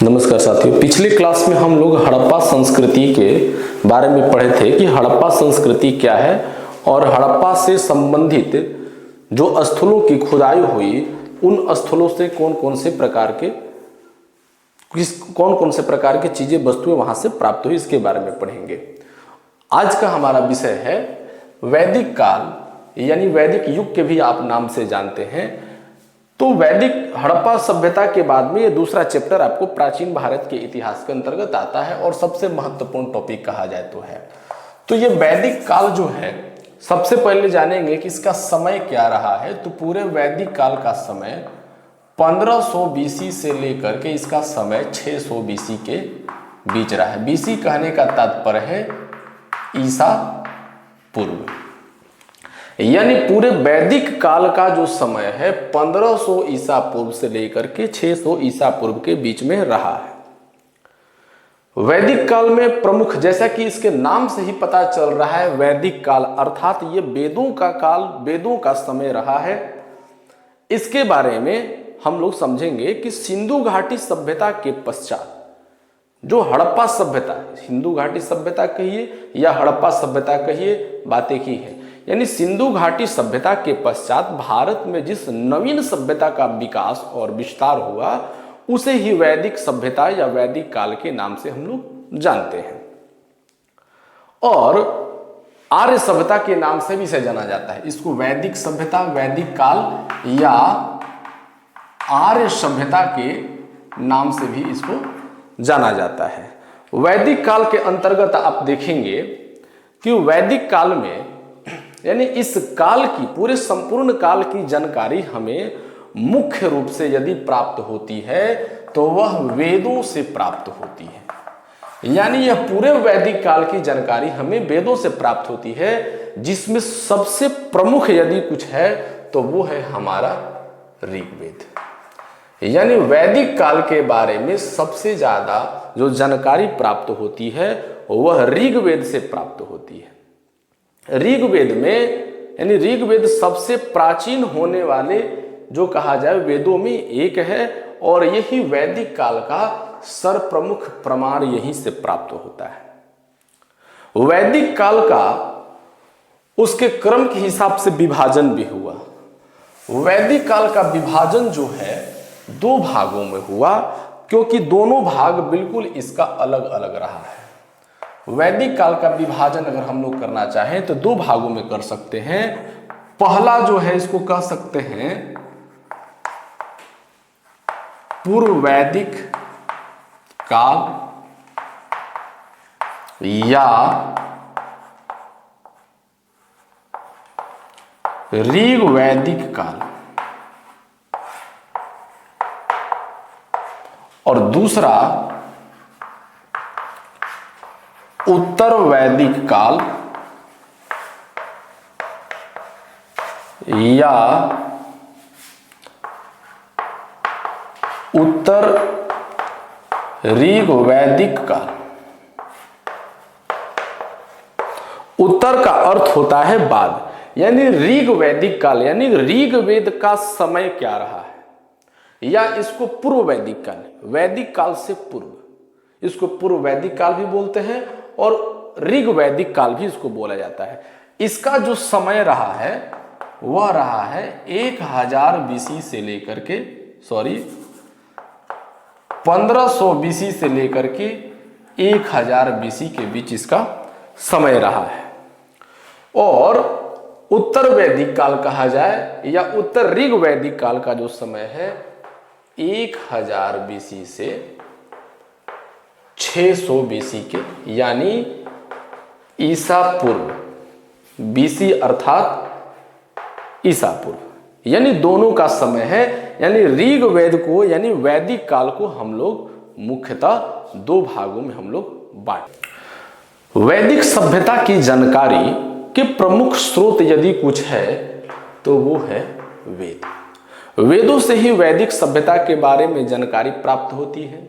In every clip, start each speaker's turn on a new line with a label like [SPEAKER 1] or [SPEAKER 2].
[SPEAKER 1] नमस्कार साथियों, पिछले क्लास में हम लोग हड़प्पा संस्कृति के बारे में पढ़े थे कि हड़प्पा संस्कृति क्या है और हड़प्पा से संबंधित जो स्थलों की खुदाई हुई उन स्थलों से कौन कौन से प्रकार के चीजें वस्तुएं वहां से प्राप्त हुई, इसके बारे में पढ़ेंगे। आज का हमारा विषय है वैदिक काल, यानी वैदिक युग के भी आप नाम से जानते हैं। तो वैदिक हड़प्पा सभ्यता के बाद में ये दूसरा चैप्टर आपको प्राचीन भारत के इतिहास के अंतर्गत आता है और सबसे महत्वपूर्ण टॉपिक कहा जाए तो है। तो ये वैदिक काल जो है, सबसे पहले जानेंगे कि इसका समय क्या रहा है। तो पूरे वैदिक काल का समय 1500 बीसी से लेकर के इसका समय 600 बीसी के बीच रहा है। बीसी कहने का तात्पर्य है ईसा पूर्व, यानी पूरे वैदिक काल का जो समय है 1500 ईसा पूर्व से लेकर के 600 ईसा पूर्व के बीच में रहा है। वैदिक काल में प्रमुख, जैसा कि इसके नाम से ही पता चल रहा है, वैदिक काल अर्थात ये वेदों का काल, वेदों का समय रहा है। इसके बारे में हम लोग समझेंगे कि सिंधु घाटी सभ्यता के पश्चात जो हड़प्पा सभ्यता, सिंधु घाटी सभ्यता कहिए या हड़प्पा सभ्यता कहिए, बातें की है। यानी सिंधु घाटी सभ्यता के पश्चात भारत में जिस नवीन सभ्यता का विकास और विस्तार हुआ उसे ही वैदिक सभ्यता या वैदिक काल के नाम से हम लोग जानते हैं। और आर्य सभ्यता के नाम से भी इसे जाना जाता है। इसको वैदिक सभ्यता, वैदिक काल या आर्य सभ्यता के नाम से भी इसको जाना जाता है। वैदिक काल के अंतर्गत आप देखेंगे कि वैदिक काल में, यानी इस काल की, पूरे संपूर्ण काल की जानकारी हमें मुख्य रूप से यदि प्राप्त होती है तो वह वेदों से प्राप्त होती है। यानी यह पूरे वैदिक काल की जानकारी हमें वेदों से प्राप्त होती है, जिसमें सबसे प्रमुख यदि कुछ है तो वो है हमारा ऋग्वेद। यानी वैदिक काल के बारे में सबसे ज्यादा जो जानकारी प्राप्त होती है वह ऋग्वेद से प्राप्त होती है। ऋग्वेद में, यानी ऋग्वेद सबसे प्राचीन होने वाले जो कहा जाए वेदों में एक है और यही वैदिक काल का सर्वप्रमुख प्रमाण यहीं से प्राप्त होता है। वैदिक काल का उसके क्रम के हिसाब से विभाजन भी हुआ। वैदिक काल का विभाजन जो है 2 भागों में हुआ, क्योंकि दोनों भाग बिल्कुल इसका अलग अलग रहा है। वैदिक काल का विभाजन अगर हम लोग करना चाहें तो 2 भागों में कर सकते हैं। पहला जो है इसको कह सकते हैं पूर्व वैदिक काल या ऋग वैदिक काल, और दूसरा उत्तर वैदिक काल या उत्तर ऋग वैदिक काल। उत्तर का अर्थ होता है बाद, यानी ऋग वैदिक काल, यानी ऋग्वेद का समय क्या रहा है, या इसको पूर्व वैदिक काल, वैदिक काल से पूर्व, इसको पूर्व वैदिक काल भी बोलते हैं और ऋग वैदिक काल भी इसको बोला जाता है। इसका जो समय रहा है वह रहा है 1000 बीसी से लेकर के 1500 बीसी से लेकर के 1000 बीसी के बीच इसका समय रहा है। और उत्तर वैदिक काल कहा जाए या उत्तर ऋग वैदिक काल का जो समय है 1000 बीसी से 600 बीसी के, यानी ईसा पूर्व, बीसी अर्थात ईसा पूर्व, यानी दोनों का समय है। यानी ऋग्वेद को, यानी वैदिक काल को हम लोग मुख्यतः 2 भागों में हम लोग बांटे। वैदिक सभ्यता की जानकारी के प्रमुख स्रोत यदि कुछ है तो वो है वेद। वेदों से ही वैदिक सभ्यता के बारे में जानकारी प्राप्त होती है,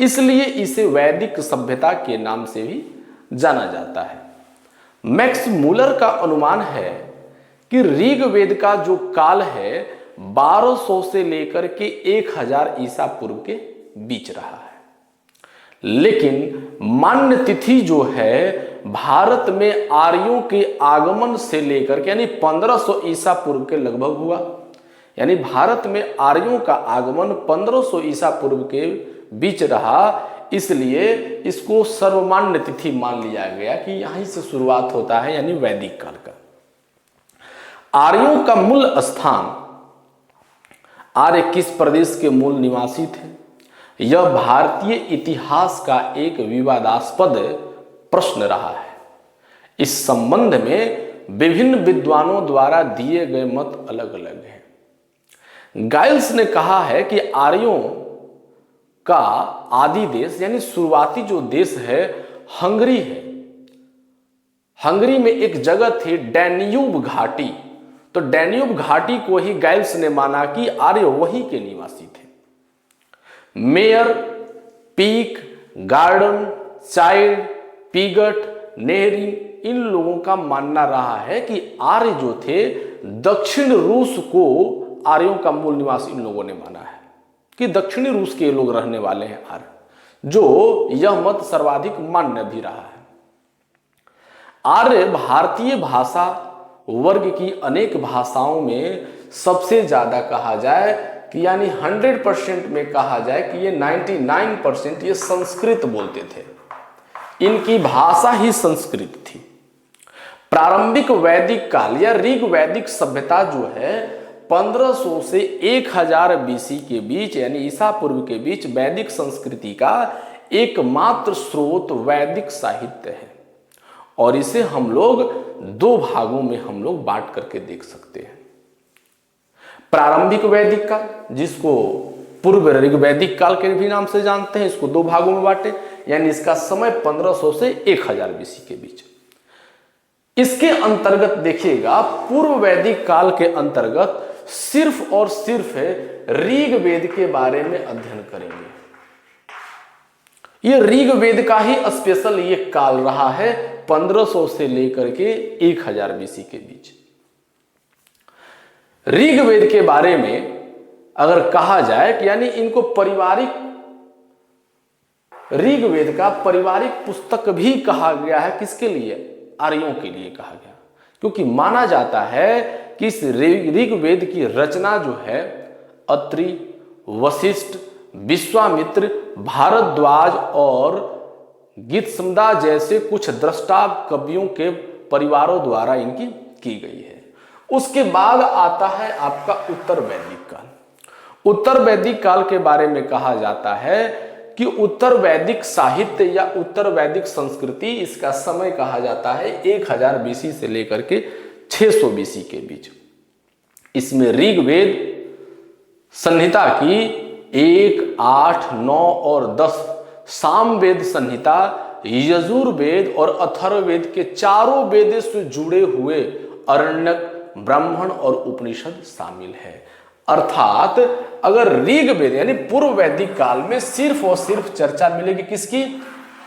[SPEAKER 1] इसलिए इसे वैदिक सभ्यता के नाम से भी जाना जाता है। मैक्स मूलर का अनुमान है कि ऋग्वेद का जो काल है 1200 से लेकर के 1000 ईसा पूर्व के बीच रहा है। लेकिन मान्य तिथि जो है भारत में आर्यों के आगमन से लेकर के यानी 1500 ईसा पूर्व के लगभग हुआ। यानी भारत में आर्यों का आगमन 1500 ईसा पूर्व के बीच रहा, इसलिए इसको सर्वमान्य तिथि मान लिया गया कि यहीं से शुरुआत होता है, यानी वैदिक काल का। आर्यों का मूल स्थान, आर्य किस प्रदेश के मूल निवासी थे, यह भारतीय इतिहास का एक विवादास्पद प्रश्न रहा है। इस संबंध में विभिन्न विद्वानों द्वारा दिए गए मत अलग अलग हैं। गाइल्स ने कहा है कि आर्यों का आदि देश यानी शुरुआती जो देश है हंगरी है। हंगरी में एक जगह थी डैन्यूब घाटी, तो डैन्यूब घाटी को ही गाइल्स ने माना कि आर्य वहीं के निवासी थे। Mayor, peak, garden, child, Piggott, नेहरी, इन लोगों का मानना रहा है कि आर्य जो थे दक्षिण रूस को आर्यों का मूल निवास इन लोगों ने माना है कि दक्षिणी रूस के लोग रहने वाले हैं आर्य, जो यह मत सर्वाधिक मान्य भी रहा है। आर्य भारतीय भाषा वर्ग की अनेक भाषाओं में सबसे ज्यादा कहा जाए कि यानी 100% में कहा जाए कि ये 99% ये संस्कृत बोलते थे, इनकी भाषा ही संस्कृत थी। प्रारंभिक वैदिक काल या ऋग वैदिक सभ्यता जो है 1500 से 1000 बीसी के बीच यानी ईसा पूर्व के बीच वैदिक संस्कृति का एकमात्र स्रोत वैदिक साहित्य है, और इसे हम लोग दो भागों में हम लोग बांट करके देख सकते हैं। प्रारंभिक वैदिक काल, जिसको पूर्व ऋग वैदिक काल के भी नाम से जानते हैं, इसको दो भागों में बांटे, यानी इसका समय 1500 से 1000 बीसी के बीच। इसके अंतर्गत देखिएगा पूर्व वैदिक काल के अंतर्गत सिर्फ और सिर्फ ऋग वेद के बारे में अध्ययन करेंगे। ये ऋग वेद का ही स्पेशल ये काल रहा है 1500 से लेकर के 1000 बीसी के बीच। ऋग वेद के बारे में अगर कहा जाए कि यानी इनको पारिवारिक, ऋग वेद का पारिवारिक पुस्तक भी कहा गया है। किसके लिए? आर्यों के लिए कहा गया, क्योंकि माना जाता है कि इस ऋग वेद की रचना जो है अत्रि, वशिष्ठ, विश्वामित्र, भारद्वाज और गीतसमदा जैसे कुछ द्रष्टा कवियों के परिवारों द्वारा इनकी की गई है। उसके बाद आता है आपका उत्तर वैदिक काल। उत्तर वैदिक काल के बारे में कहा जाता है कि उत्तर वैदिक साहित्य या उत्तर वैदिक संस्कृति, इसका समय कहा जाता है 1000 बीसी से लेकर के 600 बीसी के बीच। इसमें ऋग्वेद संहिता की 1, 8, 9 और 10, सामवेद संहिता, यजुर्वेद और अथर्ववेद के चारों वेद से जुड़े हुए अरण्यक, ब्राह्मण और उपनिषद शामिल है। अर्थात अगर ऋग्वेद यानी पूर्व वैदिक काल में सिर्फ और सिर्फ चर्चा मिलेगी किसकी?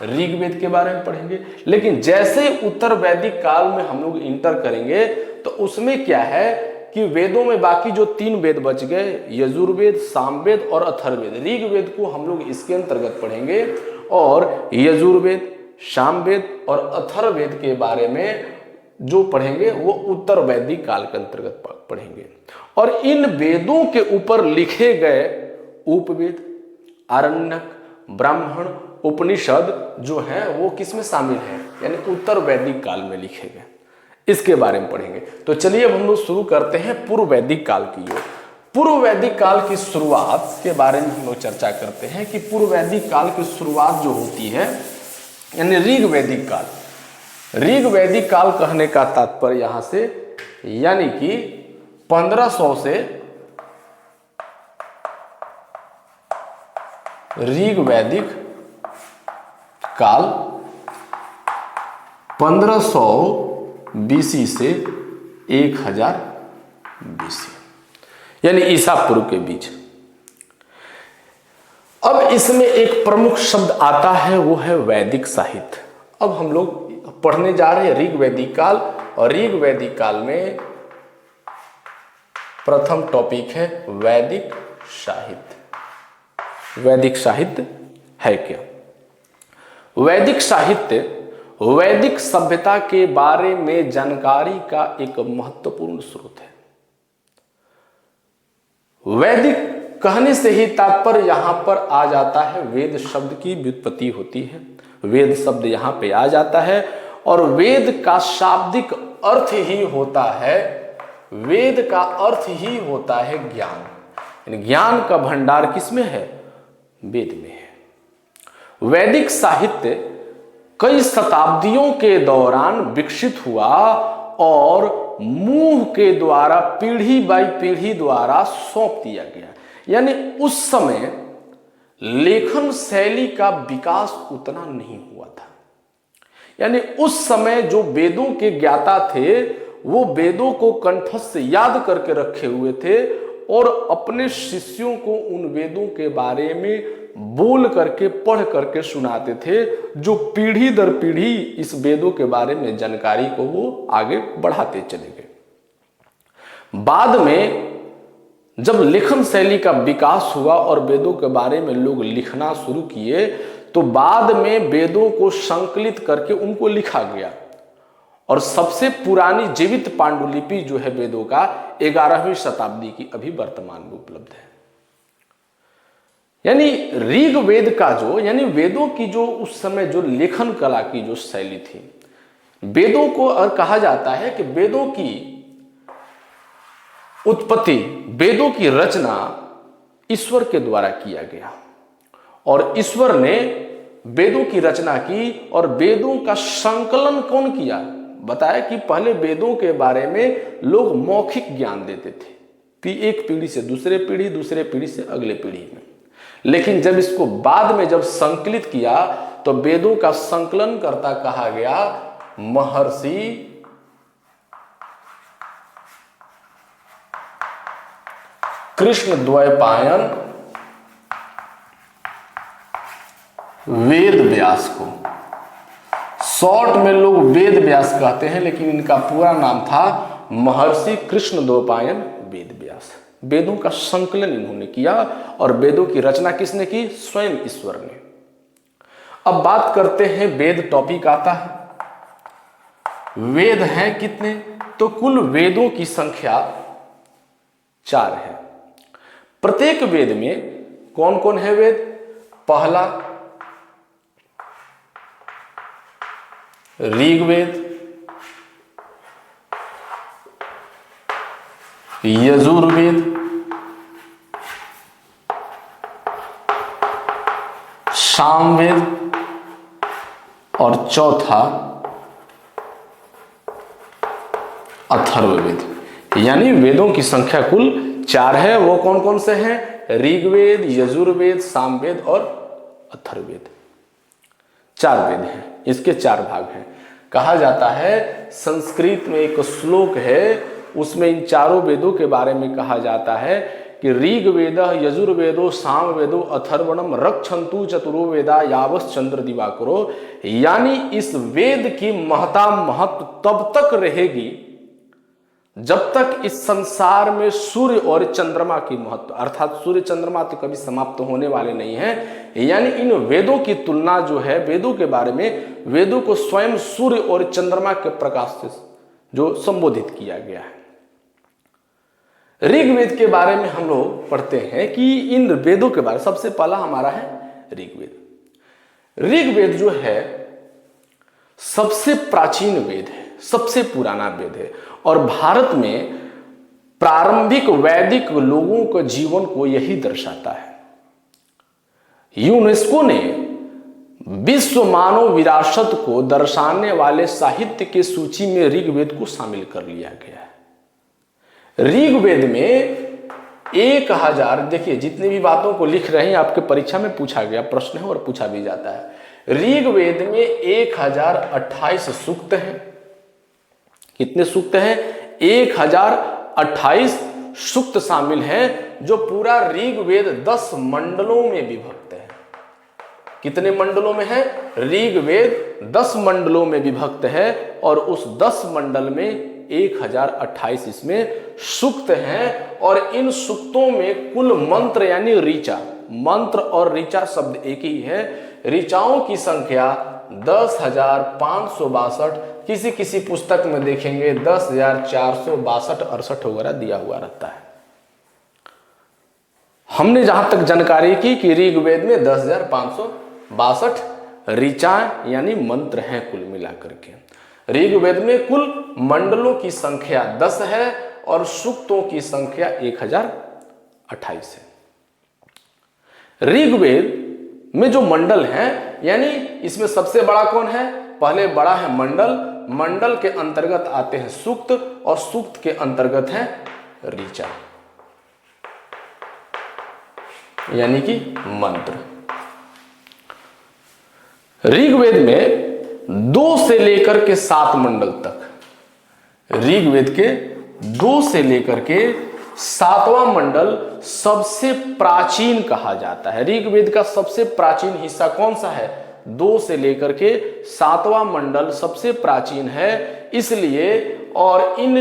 [SPEAKER 1] ऋग्वेद के बारे में पढ़ेंगे। लेकिन जैसे उत्तर वैदिक काल में हम लोग इंटर करेंगे तो उसमें क्या है कि वेदों में बाकी जो 3 वेद बच गए, यजुर्वेद, सामवेद और अथर्ववेद, ऋग्वेद को हम लोग इसके अंतर्गत पढ़ेंगे और यजुर्वेद, सामवेद और अथर्ववेद के बारे में जो पढ़ेंगे वो उत्तर वैदिक काल के अंतर्गत पढ़ेंगे। और इन वेदों के ऊपर लिखे गए उपवेद, आरण्यक, ब्राह्मण, उपनिषद जो हैं वो किसमें शामिल है? यानी उत्तर वैदिक काल में लिखे गए, इसके बारे में पढ़ेंगे। तो चलिए अब हम लोग शुरू करते हैं पूर्व वैदिक काल की ओर। पूर्व वैदिक काल की शुरुआत के बारे में हम लोग चर्चा करते हैं कि पूर्व वैदिक काल की शुरुआत जो होती है यानी ऋग वैदिक काल। ऋग वैदिक काल कहने का तात्पर्य यहां से यानी कि 1500 से ऋग वैदिक काल 1500 बीसी से 1000 बीसी यानी ईसा पूर्व के बीच। अब इसमें एक प्रमुख शब्द आता है, वो है वैदिक साहित्य। अब हम लोग पढ़ने जा रहे हैं ऋग वैदिक काल, और ऋग वैदिक काल में प्रथम टॉपिक है वैदिक साहित्य। वैदिक साहित्य है क्या? वैदिक साहित्य वैदिक सभ्यता के बारे में जानकारी का एक महत्वपूर्ण स्रोत है। वैदिक कहने से ही तात्पर्य यहां पर आ जाता है, वेद शब्द की व्युत्पत्ति होती है, वेद शब्द यहां पे आ जाता है और वेद का शाब्दिक अर्थ ही होता है, वेद का अर्थ ही होता है ज्ञान। ज्ञान का भंडार किसमें है? वेद में है। वैदिक साहित्य कई शताब्दियों के दौरान विकसित हुआ और मुंह के द्वारा पीढ़ी बाई पीढ़ी द्वारा सौंप दिया गया। यानी उस समय लेखन शैली का विकास उतना नहीं हुआ था। यानी उस समय जो वेदों के ज्ञाता थे वो वेदों को कंठस्थ याद करके रखे हुए थे और अपने शिष्यों को उन वेदों के बारे में बोल करके पढ़ करके सुनाते थे, जो पीढ़ी दर पीढ़ी इस वेदों के बारे में जानकारी को वो आगे बढ़ाते चले गए। बाद में जब लेखन शैली का विकास हुआ और वेदों के बारे में लोग लिखना शुरू किए तो बाद में वेदों को संकलित करके उनको लिखा गया और सबसे पुरानी जीवित पांडुलिपि जो है वेदों का 11वीं शताब्दी की अभी वर्तमान में उपलब्ध है। यानी ऋग वेद का जो यानी वेदों की जो उस समय जो लेखन कला की जो शैली थी, वेदों को और कहा जाता है कि वेदों की उत्पत्ति, वेदों की रचना ईश्वर के द्वारा किया गया और ईश्वर ने वेदों की रचना की और वेदों का संकलन कौन किया? बताया कि पहले वेदों के बारे में लोग मौखिक ज्ञान देते थे, एक पीढ़ी से दूसरे पीढ़ी, दूसरे पीढ़ी से अगले पीढ़ी में। लेकिन जब इसको बाद में जब संकलित किया तो वेदों का संकलन करता कहा गया महर्षि कृष्णद्वैपायन वेद व्यास को। शॉर्ट में लोग वेद व्यास कहते हैं लेकिन इनका पूरा नाम था महर्षि कृष्णद्वैपायन वेद व्यास। वेदों का संकलन इन्होंने किया और वेदों की रचना किसने की? स्वयं ईश्वर ने। अब बात करते हैं, वेद टॉपिक आता है। वेद हैं कितने? तो कुल वेदों की संख्या 4 है। प्रत्येक वेद में कौन कौन है वेद? पहला ऋग्वेद, यजुर्वेद, सामवेद और चौथा अथर्ववेद। यानी वेदों की संख्या कुल 4 है। वो कौन कौन से हैं? ऋग्वेद, यजुर्वेद, सामवेद और अथर्ववेद। 4 वेद हैं, इसके 4 भाग हैं। कहा जाता है, संस्कृत में एक श्लोक है उसमें इन चारों वेदों के बारे में कहा जाता है कि ऋग्वेद, यजुर्वेदो, सामवेदो, अथर्वणम रक्षन्तु चतुरो वेदा यावश्चंद्र दिवाकरो। यानी इस वेद की महत्व तब तक रहेगी जब तक इस संसार में सूर्य और चंद्रमा की महत्व, अर्थात सूर्य चंद्रमा तो कभी समाप्त होने वाले नहीं हैं। यानी इन वेदों की तुलना जो है, वेदों के बारे में, वेदों को स्वयं सूर्य और चंद्रमा के प्रकाश से जो संबोधित किया गया है। ऋग्वेद के बारे में हम लोग पढ़ते हैं कि इन वेदों के बारे में सबसे पहला हमारा है ऋग्वेद। ऋग्वेद जो है सबसे प्राचीन वेद है, सबसे पुराना वेद है और भारत में प्रारंभिक वैदिक लोगों के जीवन को यही दर्शाता है। यूनेस्को ने विश्व मानव विरासत को दर्शाने वाले साहित्य की सूची में ऋग्वेद को शामिल कर लिया गया है। ऋग्वेद में 1000, देखिए जितनी भी बातों को लिख रहे हैं आपके परीक्षा में पूछा गया प्रश्न है और पूछा भी जाता है। ऋग्वेद में 1028 सूक्त हैं। कितने सूक्त हैं? 1028 सूक्त शामिल हैं, जो पूरा ऋग्वेद 10 मंडलों में विभक्त है। कितने मंडलों में है? ऋग्वेद 10 मंडलों में विभक्त है और उस 10 मंडल में 1028 इसमें सूक्त हैं और इन सूक्तों में कुल मंत्र यानी ऋचा, मंत्र और ऋचा शब्द एक ही है। ऋचाओं की संख्या 10,562, किसी किसी पुस्तक में देखेंगे 10,462 68 वगैरह दिया हुआ रहता है। हमने जहां तक जानकारी की कि ऋग्वेद में 10,562 ऋचाएं यानी मंत्र हैं कुल मिलाकर के। ऋग्वेद में कुल मंडलों की संख्या 10 है और सूक्तों की संख्या 1028 है। ऋग्वेद में जो मंडल हैं यानी इसमें सबसे बड़ा कौन है? पहले बड़ा है मंडल, मंडल के अंतर्गत आते हैं सूक्त और सूक्त के अंतर्गत है ऋचा यानी कि मंत्र। ऋग्वेद में 2 से लेकर के 7 मंडल तक, ऋग्वेद के 2 से लेकर के 7वां मंडल सबसे प्राचीन कहा जाता है। ऋग्वेद का सबसे प्राचीन हिस्सा कौन सा है? 2 से लेकर के 7वां मंडल सबसे प्राचीन है इसलिए, और इन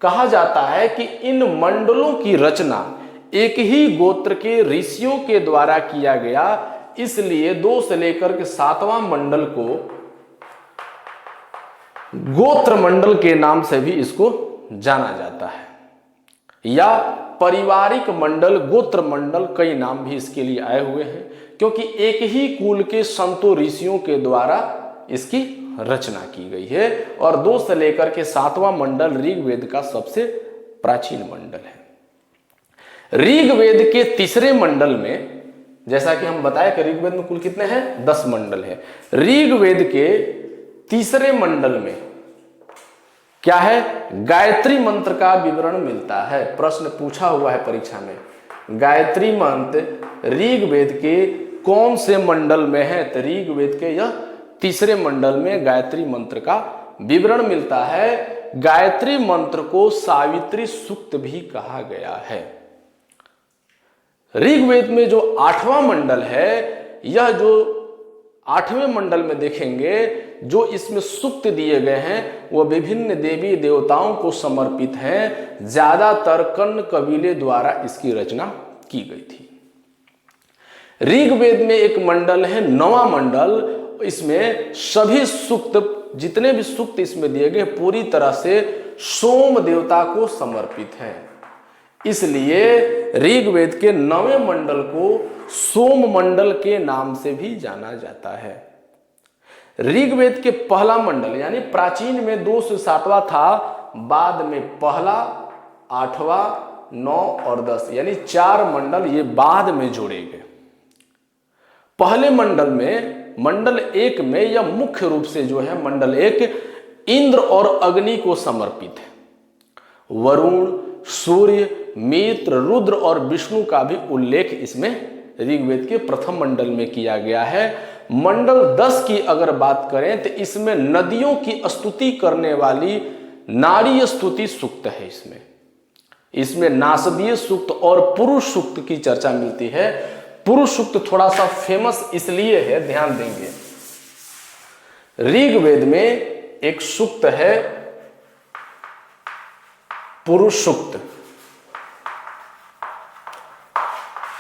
[SPEAKER 1] कहा जाता है कि इन मंडलों की रचना एक ही गोत्र के ऋषियों के द्वारा किया गया, इसलिए 2 से लेकर के 7वां मंडल को गोत्र मंडल के नाम से भी इसको जाना जाता है, या पारिवारिक मंडल, गोत्र मंडल, कई नाम भी इसके लिए आए हुए हैं क्योंकि एक ही कुल के संतों ऋषियों के द्वारा इसकी रचना की गई है। और 2 से लेकर के 7वां मंडल ऋग्वेद का सबसे प्राचीन मंडल है। ऋग्वेद के तीसरे मंडल में, जैसा कि हम बताए कि ऋग्वेद में कुल कितने हैं? 10 मंडल है। ऋग्वेद के तीसरे मंडल में क्या है? गायत्री मंत्र का विवरण मिलता है। प्रश्न पूछा हुआ है परीक्षा में, गायत्री मंत्र ऋग्वेद के कौन से मंडल में है? तो ऋग्वेद के यह तीसरे मंडल में गायत्री मंत्र का विवरण मिलता है। गायत्री मंत्र को सावित्री सूक्त भी कहा गया है। ऋग्वेद में जो 8वां मंडल है, यह जो 8वें मंडल में देखेंगे जो इसमें सूक्त दिए गए हैं वो विभिन्न देवी देवताओं को समर्पित हैं। ज्यादातर कर्ण कबीले द्वारा इसकी रचना की गई थी। ऋग्वेद में एक मंडल है 9वां मंडल, इसमें सभी सूक्त, जितने भी सूक्त इसमें दिए गए पूरी तरह से सोम देवता को समर्पित हैं, इसलिए ऋग्वेद के 9वें मंडल को सोम मंडल के नाम से भी जाना जाता है। ऋग्वेद के पहला मंडल यानी प्राचीन में 2 से 7वां था, बाद में पहला, 8वां, 9 और 10 यानी 4 मंडल ये बाद में जोड़े गए। पहले मंडल में, मंडल 1 में यह मुख्य रूप से जो है मंडल 1 इंद्र और अग्नि को समर्पित है। वरुण, सूर्य, मित्र, रुद्र और विष्णु का भी उल्लेख इसमें ऋग्वेद के प्रथम मंडल में किया गया है। मंडल 10 की अगर बात करें तो इसमें नदियों की स्तुति करने वाली नारी स्तुति सूक्त है। इसमें नासदीय सूक्त और पुरुष सूक्त की चर्चा मिलती है। पुरुष सूक्त थोड़ा सा फेमस इसलिए है, ध्यान देंगे, ऋग्वेद में एक सूक्त है पुरुष सूक्त।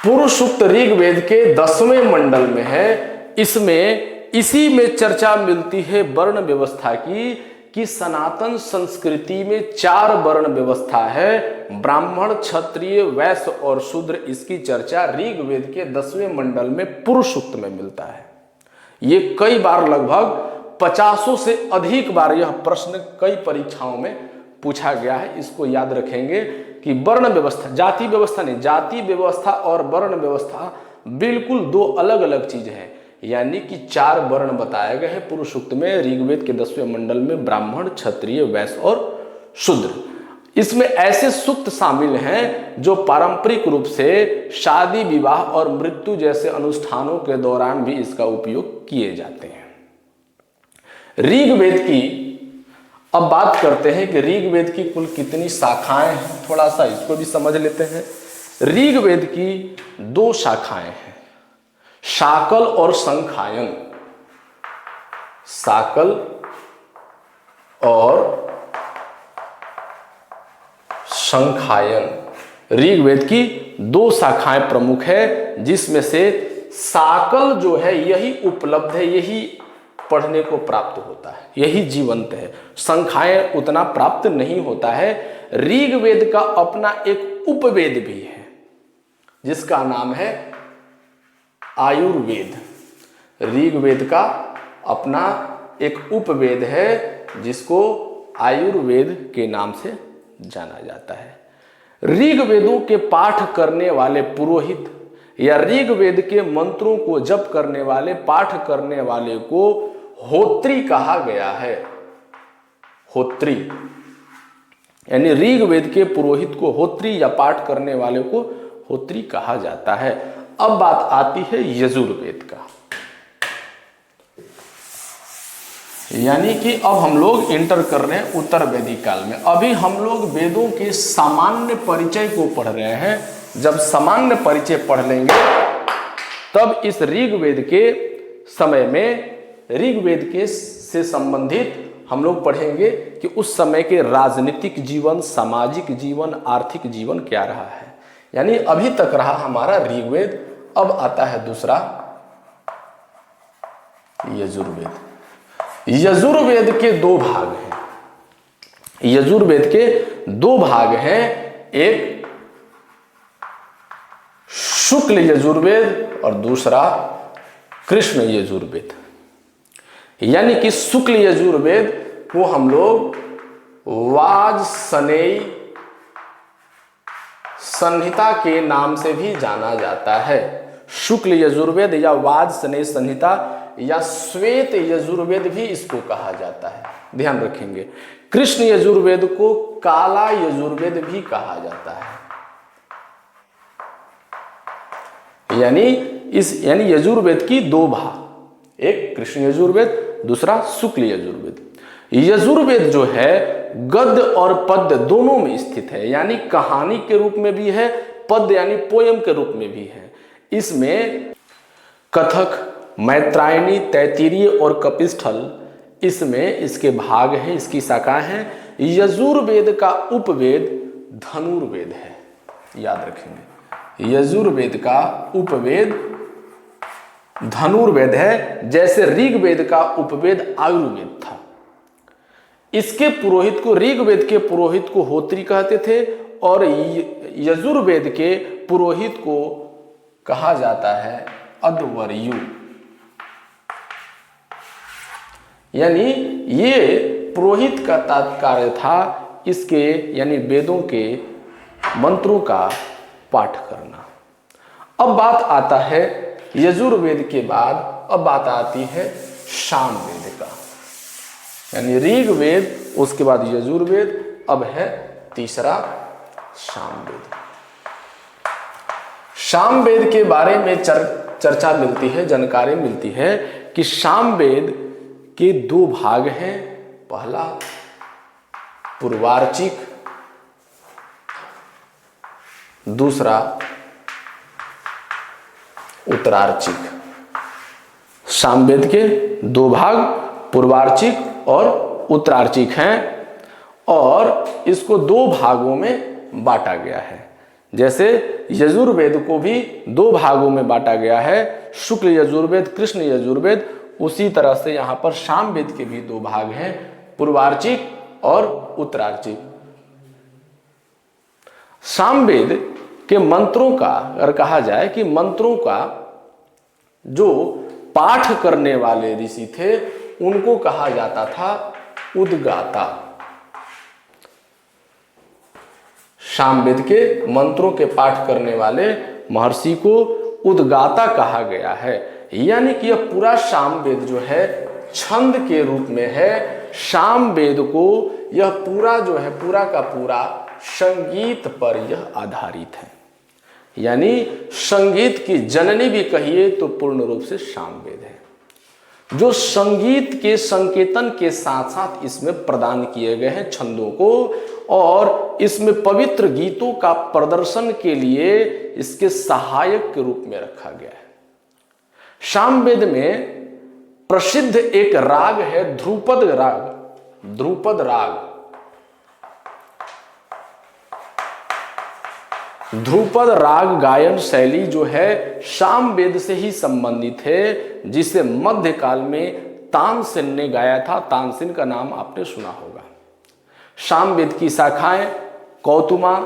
[SPEAKER 1] पुरुष सूक्त ऋग्वेद के 10वें मंडल में है। इसमें इसी में चर्चा मिलती है वर्ण व्यवस्था की, कि सनातन संस्कृति में 4 वर्ण व्यवस्था है, ब्राह्मण, क्षत्रिय, वैश्य और शूद्र। इसकी चर्चा ऋग्वेद के 10वें मंडल में पुरुष सूक्त में मिलता है। ये कई बार, लगभग 50 से अधिक बार यह प्रश्न कई परीक्षाओं में पूछा गया है। इसको याद रखेंगे कि वर्ण व्यवस्था, जाति व्यवस्था नहीं, जाति व्यवस्था और वर्ण व्यवस्था बिल्कुल 2 अलग अलग चीज है। यानी कि 4 वर्ण बताए गए हैं पुरुष सूक्त में ऋग्वेद के 10वें मंडल में, ब्राह्मण, क्षत्रिय, वैश्य और शूद्र। इसमें ऐसे सूक्त शामिल हैं जो पारंपरिक रूप से शादी, विवाह और मृत्यु जैसे अनुष्ठानों के दौरान भी इसका उपयोग किए जाते हैं। ऋग्वेद की अब बात करते हैं कि ऋग्वेद की कुल कितनी शाखाएं हैं, थोड़ा सा इसको भी समझ लेते हैं। ऋग्वेद की 2 शाखाएं हैं, शाकल और संखायन। शाकल और संखायन ऋग्वेद की दो शाखाएं प्रमुख है, जिसमें से साकल जो है यही उपलब्ध है, यही पढ़ने को प्राप्त होता है, यही जीवंत है। संख्याएं उतना प्राप्त नहीं होता है। ऋग्वेद का अपना एक उपवेद भी है जिसका नाम है आयुर्वेद। ऋग्वेद का अपना एक उपवेद है जिसको आयुर्वेद के नाम से जाना जाता है। ऋग्वेदों के पाठ करने वाले पुरोहित या ऋग्वेद के मंत्रों को जप करने वाले, पाठ करने वाले को होत्री कहा गया है। होत्री यानी ऋग्वेद के पुरोहित को होत्री या पाठ करने वाले को होत्री कहा जाता है। अब बात आती है यजुर्वेद का, यानी कि अब हम लोग इंटर कर रहे हैं उत्तर वैदिक काल में। अभी हम लोग वेदों के सामान्य परिचय को पढ़ रहे हैं। जब सामान्य परिचय पढ़ लेंगे तब इस ऋग्वेद के समय में ऋग्वेद के से संबंधित हम लोग पढ़ेंगे कि उस समय के राजनीतिक जीवन, सामाजिक जीवन, आर्थिक जीवन क्या रहा है। यानी अभी तक रहा हमारा ऋग्वेद, अब आता है दूसरा यजुर्वेद। यजुर्वेद के दो भाग हैं। यजुर्वेद के दो भाग हैं, एक शुक्ल यजुर्वेद और दूसरा कृष्ण यजुर्वेद। यानी कि शुक्ल यजुर्वेद को हम लोग वाजसनेयी संहिता के नाम से भी जाना जाता है। शुक्ल यजुर्वेद या वाजसनेयी संहिता या श्वेत यजुर्वेद भी इसको कहा जाता है, ध्यान रखेंगे। कृष्ण यजुर्वेद को काला यजुर्वेद भी कहा जाता है। यानी यजुर्वेद की दो भाग, एक कृष्ण यजुर्वेद, दूसरा शुक्ल यजुर्वेद। यजुर्वेद जो है गद्य और पद्य दोनों में स्थित है, यानी कहानी के रूप में भी है, पद्य यानी पोयम के रूप में भी है। इसमें कथक, मैत्रायणी, तैत्तिरीय और कपिस्थल, इसमें इसके भाग हैं, इसकी शाखाएं हैं। यजुर्वेद का उपवेद धनुर्वेद है, याद रखेंगे। यजुर्वेद का उपवेद धनुर्वेद है, जैसे ऋग्वेद का उपवेद आयुर्वेद था। इसके पुरोहित को, ऋग्वेद के पुरोहित को होत्री कहते थे और यजुर्वेद के पुरोहित को कहा जाता है अध्वर्यु। यानी ये पुरोहित का तात्पर्य था इसके यानी वेदों के मंत्रों का पाठ करना। अब बात आता है यजुर्वेद के बाद, अब बात आती है सामवेद का, यानी ऋग्वेद, उसके बाद यजुर्वेद, अब है तीसरा सामवेद। सामवेद के बारे में चर्चा मिलती है, जानकारी मिलती है कि सामवेद के दो भाग हैं। पहला पूर्वार्चिक, दूसरा उत्तरार्चिक। सामवेद के दो भाग पूर्वार्चिक और उत्तरार्चिक हैं और इसको दो भागों में बांटा गया है। जैसे यजुर्वेद को भी दो भागों में बांटा गया है, शुक्ल यजुर्वेद, कृष्ण यजुर्वेद, उसी तरह से यहाँ पर सामवेद के भी दो भाग हैं, पूर्वार्चिक और उत्तरार्चिक। सामवेद के मंत्रों का अगर कहा जाए कि मंत्रों का जो पाठ करने वाले ऋषि थे उनको कहा जाता था उद्गाता। सामवेद के मंत्रों के पाठ करने वाले महर्षि को उद्गाता कहा गया है। यानी कि यह पूरा सामवेद जो है छंद के रूप में है। सामवेद को यह पूरा जो है पूरा का पूरा संगीत पर यह आधारित है। यानी संगीत की जननी भी कहिए तो पूर्ण रूप से सामवेद है, जो संगीत के संकेतन के साथ साथ इसमें प्रदान किए गए हैं छंदों को, और इसमें पवित्र गीतों का प्रदर्शन के लिए इसके सहायक के रूप में रखा गया है। सामवेद में प्रसिद्ध एक राग है ध्रुपद राग। ध्रुपद राग ध्रुपद राग गायन शैली जो है सामवेद से ही संबंधित है, जिसे मध्यकाल में तानसेन ने गाया था। तानसेन का नाम आपने सुना होगा। सामवेद की शाखाएं कौतुमा,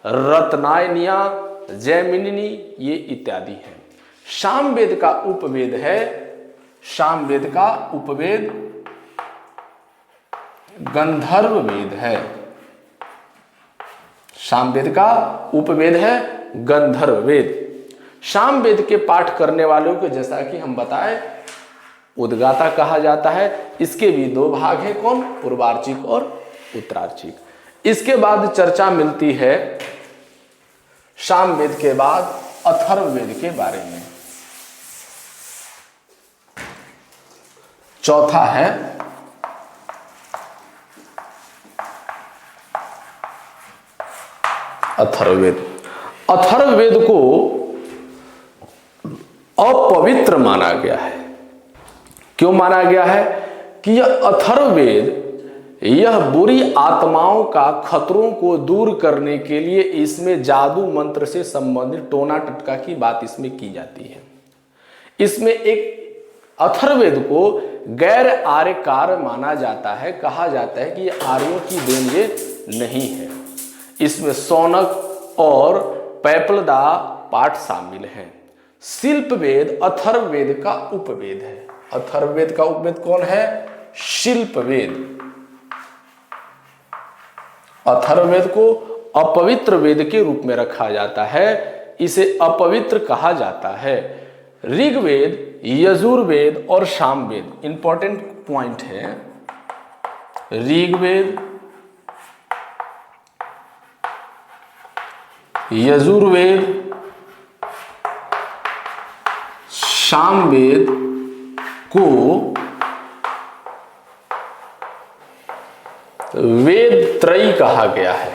[SPEAKER 1] रत्नायनिया, जैमिनी ये इत्यादि हैं। सामवेद का उपवेद है, सामवेद का उपवेद गंधर्व वेद है। सामवेद का उपवेद है गंधर्व वेद। सामवेद के पाठ करने वालों को जैसा कि हम बताएं उद्गाता कहा जाता है। इसके भी दो भाग हैं, कौन? पूर्वार्चिक और उत्तरार्चिक। इसके बाद चर्चा मिलती है सामवेद के बाद अथर्ववेद के बारे में। चौथा है अथर्ववेद। अथर्ववेद को अपवित्र माना गया है। क्यों माना गया है? कि यह अथर्ववेद यह बुरी आत्माओं का खतरों को दूर करने के लिए इसमें जादू मंत्र से संबंधित टोना टटका की बात इसमें की जाती है। इसमें एक अथर्ववेद को गैर आर्य कार्य माना जाता है। कहा जाता है कि ये आर्यों की देन ये नहीं है। इसमें शौनक और पैपलदा पाठ शामिल हैं। शिल्पवेद अथर्ववेद का उपवेद है। अथर्ववेद का उपवेद कौन है? शिल्पवेद। अथर्ववेद को अपवित्र वेद के रूप में रखा जाता है। इसे अपवित्र कहा जाता है। ऋग्वेद, यजुर्वेद और सामवेद इंपॉर्टेंट पॉइंट है। ऋग्वेद, यजुर्वेद, सामवेद को वेद त्रयी कहा गया है।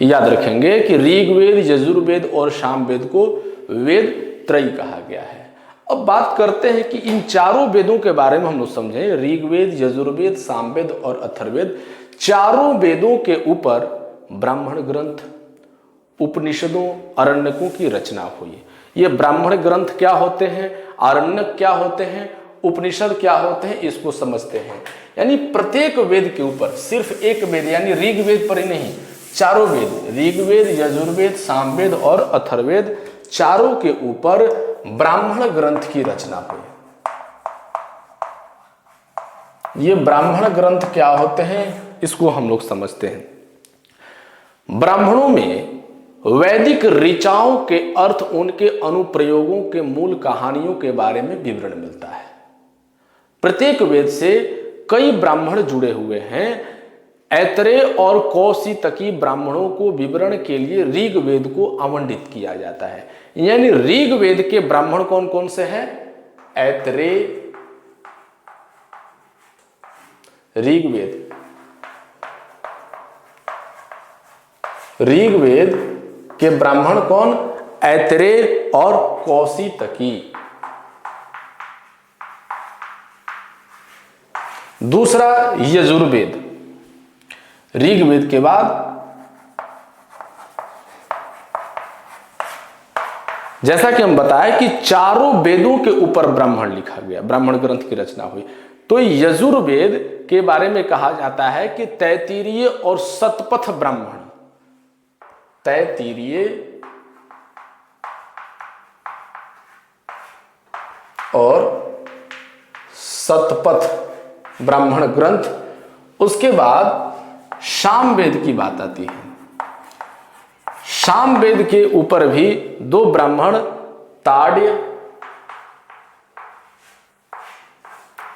[SPEAKER 1] याद रखेंगे कि ऋग्वेद, यजुर्वेद और सामवेद को वेद त्रयी कहा गया है। अब बात करते हैं कि इन चारों वेदों के बारे में हम लोग समझें। ऋग्वेद, यजुर्वेद, सामवेद और अथर्ववेद, चारों वेदों के ऊपर ब्राह्मण ग्रंथ, उपनिषदों, अरण्यकों की रचना हुई। ये ब्राह्मण ग्रंथ क्या होते हैं, आरण्यक क्या होते हैं, उपनिषद क्या होते हैं, इसको समझते हैं। यानी प्रत्येक वेद के ऊपर, सिर्फ एक वेद यानी ऋग्वेद पर ही नहीं, चारों वेद, ऋग्वेद, यजुर्वेद, सामवेद और अथर्ववेद, चारों के ऊपर ब्राह्मण ग्रंथ की रचना हुई। ये ब्राह्मण ग्रंथ क्या होते हैं, इसको हम लोग समझते हैं। ब्राह्मणों में वैदिक ऋचाओं के अर्थ, उनके अनुप्रयोगों के मूल कहानियों के बारे में विवरण मिलता है। प्रत्येक वेद से कई ब्राह्मण जुड़े हुए हैं। ऐतरेय और कौशितकी ब्राह्मणों को विवरण के लिए ऋग्वेद को आवंटित किया जाता है। यानी ऋग्वेद के ब्राह्मण कौन कौन से हैं? ऐतरेय, ऋग्वेद के ब्राह्मण कौन? ऐतरेय और कौशितकी। दूसरा यजुर्वेद, ऋग्वेद के बाद जैसा कि हम बताएं कि चारों वेदों के ऊपर ब्राह्मण लिखा गया, ब्राह्मण ग्रंथ की रचना हुई। तो यजुर्वेद के बारे में कहा जाता है कि तैत्तिरीय और शतपथ ब्राह्मण, तैत्तिरीय और शतपथ ब्राह्मण ग्रंथ। उसके बाद सामवेद की बात आती है। सामवेद के ऊपर भी दो ब्राह्मण, ताड्य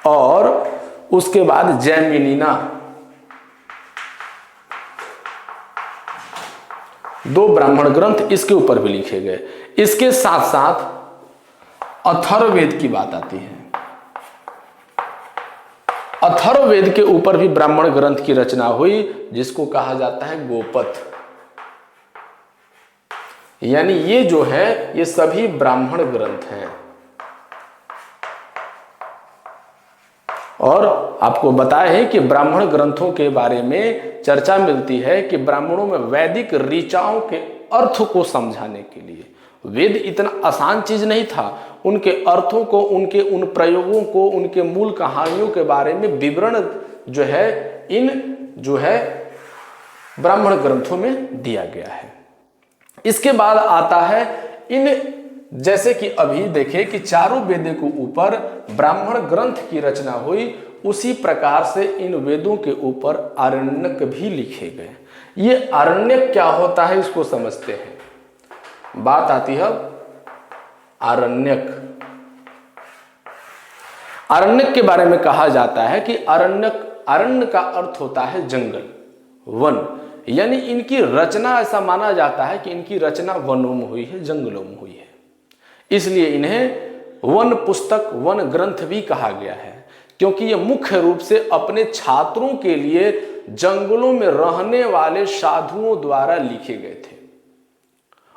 [SPEAKER 1] और उसके बाद जैमिनीना, दो ब्राह्मण ग्रंथ इसके ऊपर भी लिखे गए। इसके साथ साथ अथर्ववेद की बात आती है। अथर्ववेद के ऊपर भी ब्राह्मण ग्रंथ की रचना हुई, जिसको कहा जाता है गोपथ। यानी ये जो है ये सभी ब्राह्मण ग्रंथ हैं। और आपको बताया है कि ब्राह्मण ग्रंथों के बारे में चर्चा मिलती है कि ब्राह्मणों में वैदिक ऋचाओं के अर्थ को समझाने के लिए। वेद इतना आसान चीज नहीं था, उनके अर्थों को, उनके उन प्रयोगों को, उनके मूल कहानियों के बारे में विवरण जो है इन जो है ब्राह्मण ग्रंथों में दिया गया है। इसके बाद आता है इन, जैसे कि अभी देखें कि चारों वेदों के ऊपर ब्राह्मण ग्रंथ की रचना हुई, उसी प्रकार से इन वेदों के ऊपर आरण्यक भी लिखे गए। ये आरण्यक क्या होता है इसको समझते हैं। बात आती है आरण्यक। आरण्यक के बारे में कहा जाता है कि अरण्य का अर्थ होता है जंगल, वन, यानी इनकी रचना, ऐसा माना जाता है कि इनकी रचना वनों में हुई है, जंगलों में हुई है, इसलिए इन्हें वन पुस्तक, वन ग्रंथ भी कहा गया है, क्योंकि ये मुख्य रूप से अपने छात्रों के लिए जंगलों में रहने वाले साधुओं द्वारा लिखे गए थे।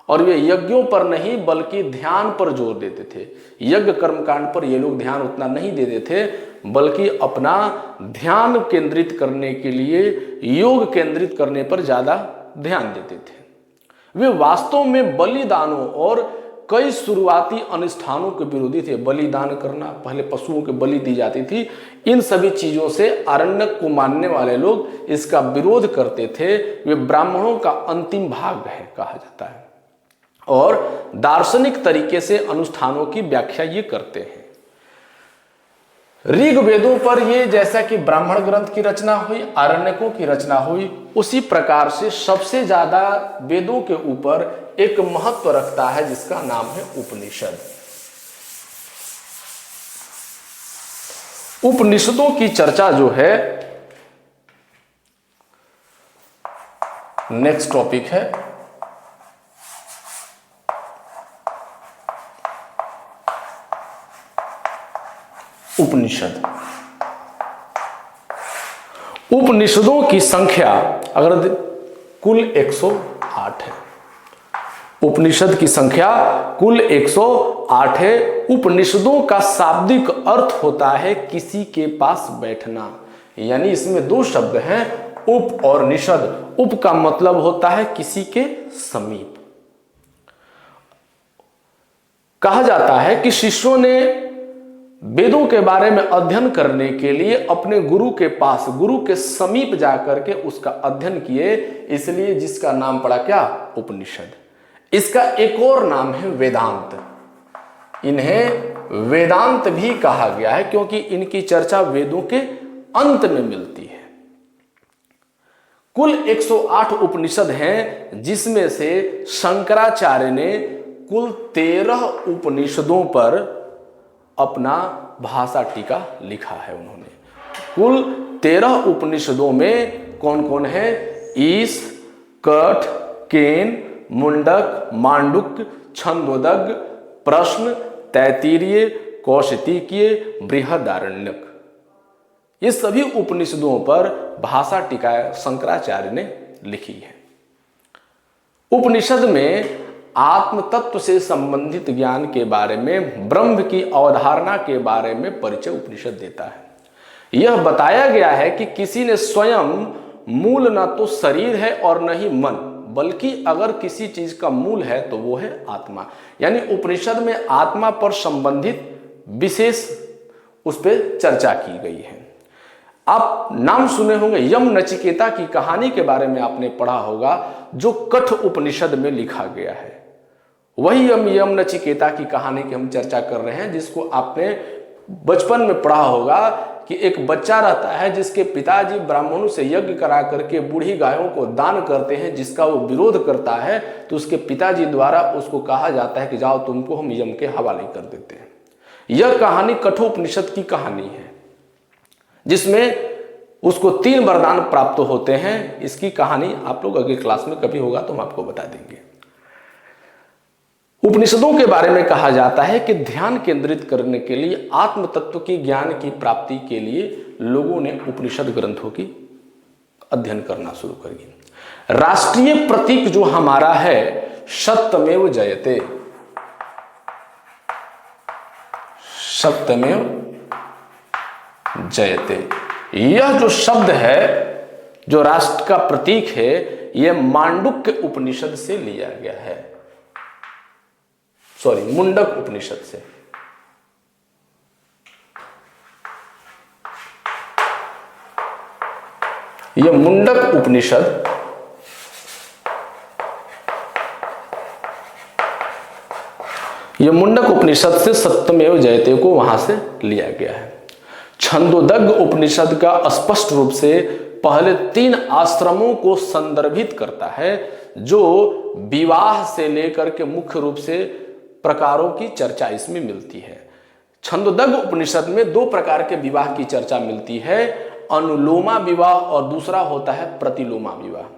[SPEAKER 1] और वे यज्ञों पर नहीं बल्कि ध्यान पर जोर देते थे। यज्ञ कर्मकांड पर ये लोग ध्यान उतना नहीं देते थे, बल्कि अपना ध्यान केंद्रित करने के लिए, योग केंद्रित करने पर ज्यादा ध्यान देते थे। वे वास्तव में बलिदानों और कई शुरुआती अनुष्ठानों के विरोधी थे। बलिदान करना, पहले पशुओं के बलि दी जाती थी, इन सभी चीजों से आरण्यक को मानने वाले लोग इसका विरोध करते थे। वे ब्राह्मणों का अंतिम भाग है कहा जाता है, और दार्शनिक तरीके से अनुष्ठानों की व्याख्या ये करते हैं। ऋग वेदों पर ये, जैसा कि ब्राह्मण ग्रंथ की रचना हुई, आरण्यकों की रचना हुई, उसी प्रकार से सबसे ज्यादा वेदों के ऊपर एक महत्व रखता है जिसका नाम है उपनिषद। उपनिषदों की चर्चा जो है नेक्स्ट टॉपिक है। उपनिषद। उपनिषदों की संख्या अगर कुल 108 है। उपनिषद की संख्या कुल 108 है। उपनिषदों का शाब्दिक अर्थ होता है किसी के पास बैठना, यानी इसमें दो शब्द हैं, उप और निषद। उप का मतलब होता है किसी के समीप। कहा जाता है कि शिष्यों ने वेदों के बारे में अध्ययन करने के लिए अपने गुरु के पास, गुरु के समीप जाकर के उसका अध्ययन किए, इसलिए जिसका नाम पड़ा क्या? उपनिषद। इसका एक और नाम है वेदांत। इन्हें वेदांत भी कहा गया है क्योंकि इनकी चर्चा वेदों के अंत में मिलती है। कुल 108 उपनिषद हैं, जिसमें से शंकराचार्य ने कुल 13 उपनिषदों पर अपना भाषा टीका लिखा है। उन्होंने कुल 13 उपनिषदों में कौन कौन है? ईश, कठ, केन, मुंडक, मांडुक्य, छंदोदक, प्रश्न, तैत्तिरीय, कौशिकीय, बृहदारण्यक, ये सभी उपनिषदों पर भाषा टीका शंकराचार्य ने लिखी है। उपनिषद में आत्म तत्व से संबंधित ज्ञान के बारे में, ब्रह्म की अवधारणा के बारे में परिचय उपनिषद देता है। यह बताया गया है कि किसी ने स्वयं मूल न तो शरीर है और न ही मन, बल्कि अगर किसी चीज का मूल है तो वो है आत्मा। यानी उपनिषद में आत्मा पर संबंधित विशेष उस पर चर्चा की गई है। आप नाम सुने होंगे यम नचिकेता की कहानी के बारे में आपने पढ़ा होगा, जो कठ उपनिषद में लिखा गया है। वही यम नचिकेता की कहानी की हम चर्चा कर रहे हैं, जिसको आपने बचपन में पढ़ा होगा कि एक बच्चा रहता है जिसके पिताजी ब्राह्मणों से यज्ञ करा करके बूढ़ी गायों को दान करते हैं, जिसका वो विरोध करता है, तो उसके पिताजी द्वारा उसको कहा जाता है कि जाओ तुमको हम यम के हवाले कर देते हैं। यह कहानी कठोपनिषद की कहानी है, जिसमें उसको 3 वरदान प्राप्त होते हैं। इसकी कहानी आप लोग अगली क्लास में कभी होगा तो हम आपको बता देंगे। उपनिषदों के बारे में कहा जाता है कि ध्यान केंद्रित करने के लिए, आत्म तत्व की ज्ञान की प्राप्ति के लिए लोगों ने उपनिषद ग्रंथों की अध्ययन करना शुरू कर दिया। राष्ट्रीय प्रतीक जो हमारा है सत्यमेव जयते, सत्यमेव जयते, यह जो शब्द है, जो राष्ट्र का प्रतीक है, यह मांडुक्य उपनिषद से लिया गया है, सॉरी मुंडक उपनिषद से। यह मुंडक उपनिषद से सत्यमेव जयते को वहां से लिया गया है। छंदोदग्ग उपनिषद का स्पष्ट रूप से पहले 3 आश्रमों को संदर्भित करता है जो विवाह से लेकर के मुख्य रूप से प्रकारों की चर्चा इसमें मिलती है। छंदोदग्ग उपनिषद में 2 प्रकार के विवाह की चर्चा मिलती है, अनुलोमा विवाह और दूसरा होता है प्रतिलोमा विवाह।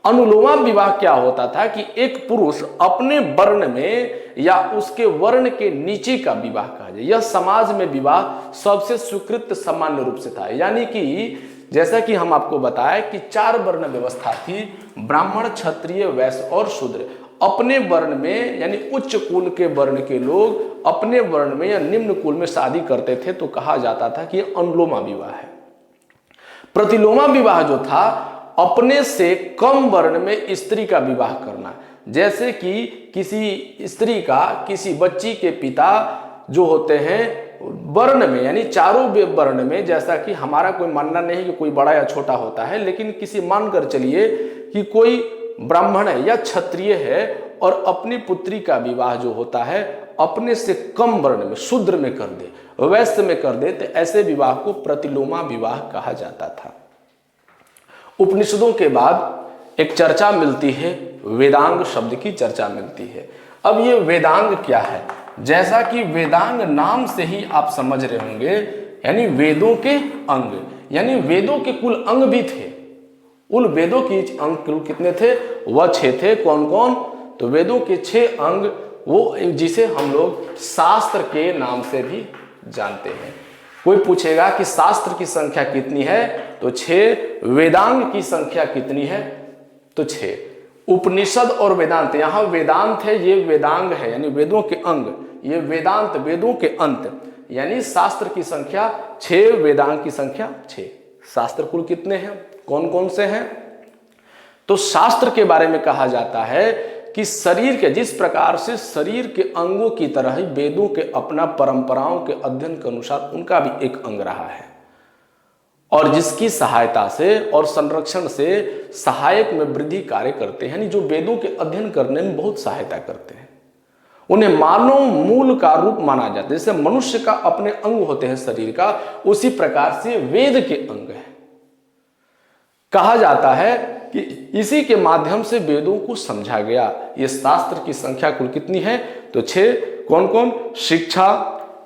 [SPEAKER 1] अनुलोमा विवाह क्या होता था कि एक पुरुष अपने वर्ण में या उसके वर्ण के नीचे का विवाह कहा जाए, यह समाज में विवाह सबसे स्वीकृत सामान्य रूप से था। यानी कि जैसा कि हम आपको बताया कि 4 वर्ण व्यवस्था थी, ब्राह्मण, क्षत्रिय, वैश्य और शूद्र। अपने वर्ण में यानी उच्च कुल के वर्ण के लोग अपने वर्ण में या निम्न कुल में शादी करते थे तो कहा जाता था कि अनुलोमा विवाह है। प्रतिलोमा विवाह जो था अपने से कम वर्ण में स्त्री का विवाह करना, जैसे कि किसी स्त्री का किसी बच्ची के पिता जो होते हैं वर्ण में यानी चारों वर्ण में, जैसा कि हमारा कोई मानना नहीं कि कोई बड़ा या छोटा होता है, लेकिन किसी मानकर चलिए कि कोई ब्राह्मण है या क्षत्रिय है और अपनी पुत्री का विवाह जो होता है अपने से कम वर्ण में शूद्र में कर दे, वैश्य में कर दे, तो ऐसे विवाह को प्रतिलोमा विवाह कहा जाता था। उपनिषदों के बाद एक चर्चा मिलती है, वेदांग शब्द की चर्चा मिलती है। अब ये वेदांग क्या है? जैसा कि वेदांग नाम से ही आप समझ रहे होंगे, यानी वेदों के अंग, यानी वेदों के कुल अंग भी थे। उन वेदों के अंग कुल कितने थे? वह 6 थे। कौन कौन? तो वेदों के 6 अंग, वो जिसे हम लोग शास्त्र के नाम से भी जानते हैं। कोई पूछेगा कि शास्त्र की संख्या कितनी है, तो 6। वेदांग की संख्या कितनी है, तो 6। उपनिषद और वेदांत, यहां वेदांत है, ये वेदांग है यानी वेदों के अंग, ये वेदांत वेदों के अंत, यानी शास्त्र की संख्या 6, वेदांग की संख्या 6। शास्त्र कुल कितने हैं, कौन कौन से हैं? तो शास्त्र के बारे में कहा जाता है कि शरीर के जिस प्रकार से शरीर के अंगों की तरह ही वेदों के अपना परंपराओं के अध्ययन के अनुसार उनका भी एक अंग रहा है, और जिसकी सहायता से और संरक्षण से सहायक में वृद्धि कार्य करते हैं, यानी जो वेदों के अध्ययन करने में बहुत सहायता करते हैं। उन्हें मानव मूल का रूप माना जाता है। जैसे मनुष्य का अपने अंग होते हैं शरीर का, उसी प्रकार से वेद के अंग है। कहा जाता है कि इसी के माध्यम से वेदों को समझा गया। ये शास्त्र की संख्या कुल कितनी है, तो 6। कौन कौन? शिक्षा,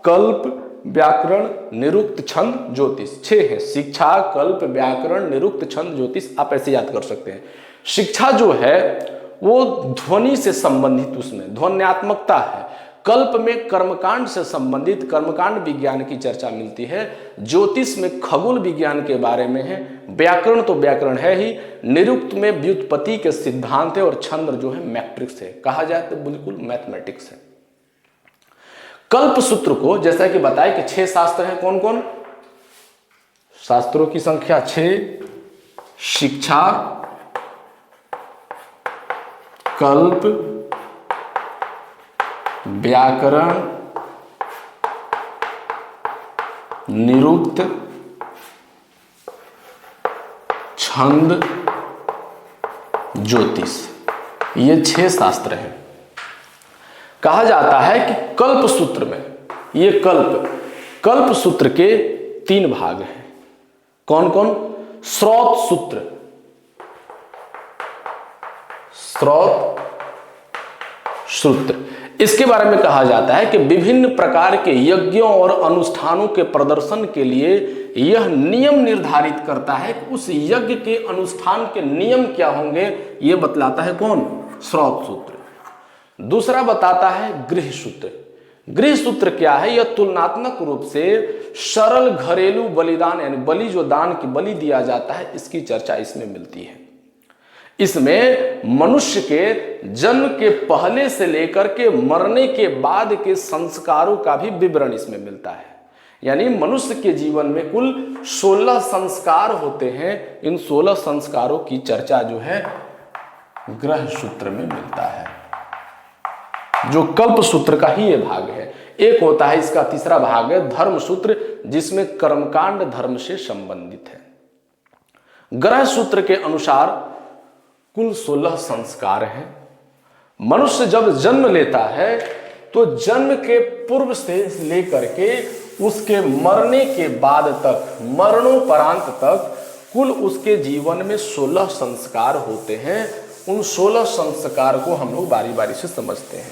[SPEAKER 1] कल्प, व्याकरण, निरुक्त, छंद, ज्योतिष। 6 है। शिक्षा, कल्प, व्याकरण, निरुक्त, छंद, ज्योतिष। आप ऐसे याद कर सकते हैं। शिक्षा जो है वो ध्वनि से संबंधित, उसमें ध्वन्यात्मकता है। कल्प में कर्मकांड से संबंधित कर्मकांड विज्ञान की चर्चा मिलती है। ज्योतिष में खगोल विज्ञान के बारे में है। व्याकरण तो व्याकरण है ही, निरुक्त में व्युत्पत्ति के सिद्धांत है, और छंद जो है मैट्रिक्स है, कहा जाए तो बिल्कुल मैथमेटिक्स है। कल्प सूत्र को जैसा कि बताया कि 6 शास्त्र हैं। कौन कौन? शास्त्रों की संख्या 6। शिक्षा, कल्प, व्याकरण, निरुक्त, छंद, ज्योतिष। ये 6 शास्त्र हैं। कहा जाता है कि कल्प सूत्र में, ये कल्प सूत्र के 3 भाग हैं। कौन कौन? स्रोत सूत्र, इसके बारे में कहा जाता है कि विभिन्न प्रकार के यज्ञों और अनुष्ठानों के प्रदर्शन के लिए यह नियम निर्धारित करता है कि उस यज्ञ के अनुष्ठान के नियम क्या होंगे, यह बतलाता है कौन? स्रोत सूत्र। दूसरा बताता है गृह सूत्र। गृह सूत्र क्या है? यह तुलनात्मक रूप से सरल घरेलू बलिदान, यानी बलि जो दान की बलि दिया जाता है, इसकी चर्चा इसमें मिलती है। इसमें मनुष्य के जन्म के पहले से लेकर के मरने के बाद के संस्कारों का भी विवरण इसमें मिलता है। यानी मनुष्य के जीवन में कुल 16 संस्कार होते हैं। इन 16 संस्कारों की चर्चा जो है ग्रह सूत्र में मिलता है, जो कल्प सूत्र का ही ये भाग है। एक होता है इसका तीसरा भाग है धर्म सूत्र, जिसमें कर्मकांड धर्म से संबंधित है। ग्रह सूत्र के अनुसार कुल 16 संस्कार हैं। मनुष्य जब जन्म लेता है तो जन्म के पूर्व से लेकर के उसके मरने के बाद तक, मरणोपरांत तक कुल उसके जीवन में 16 संस्कार होते हैं। उन 16 संस्कार को हम लोग बारी बारी से समझते हैं।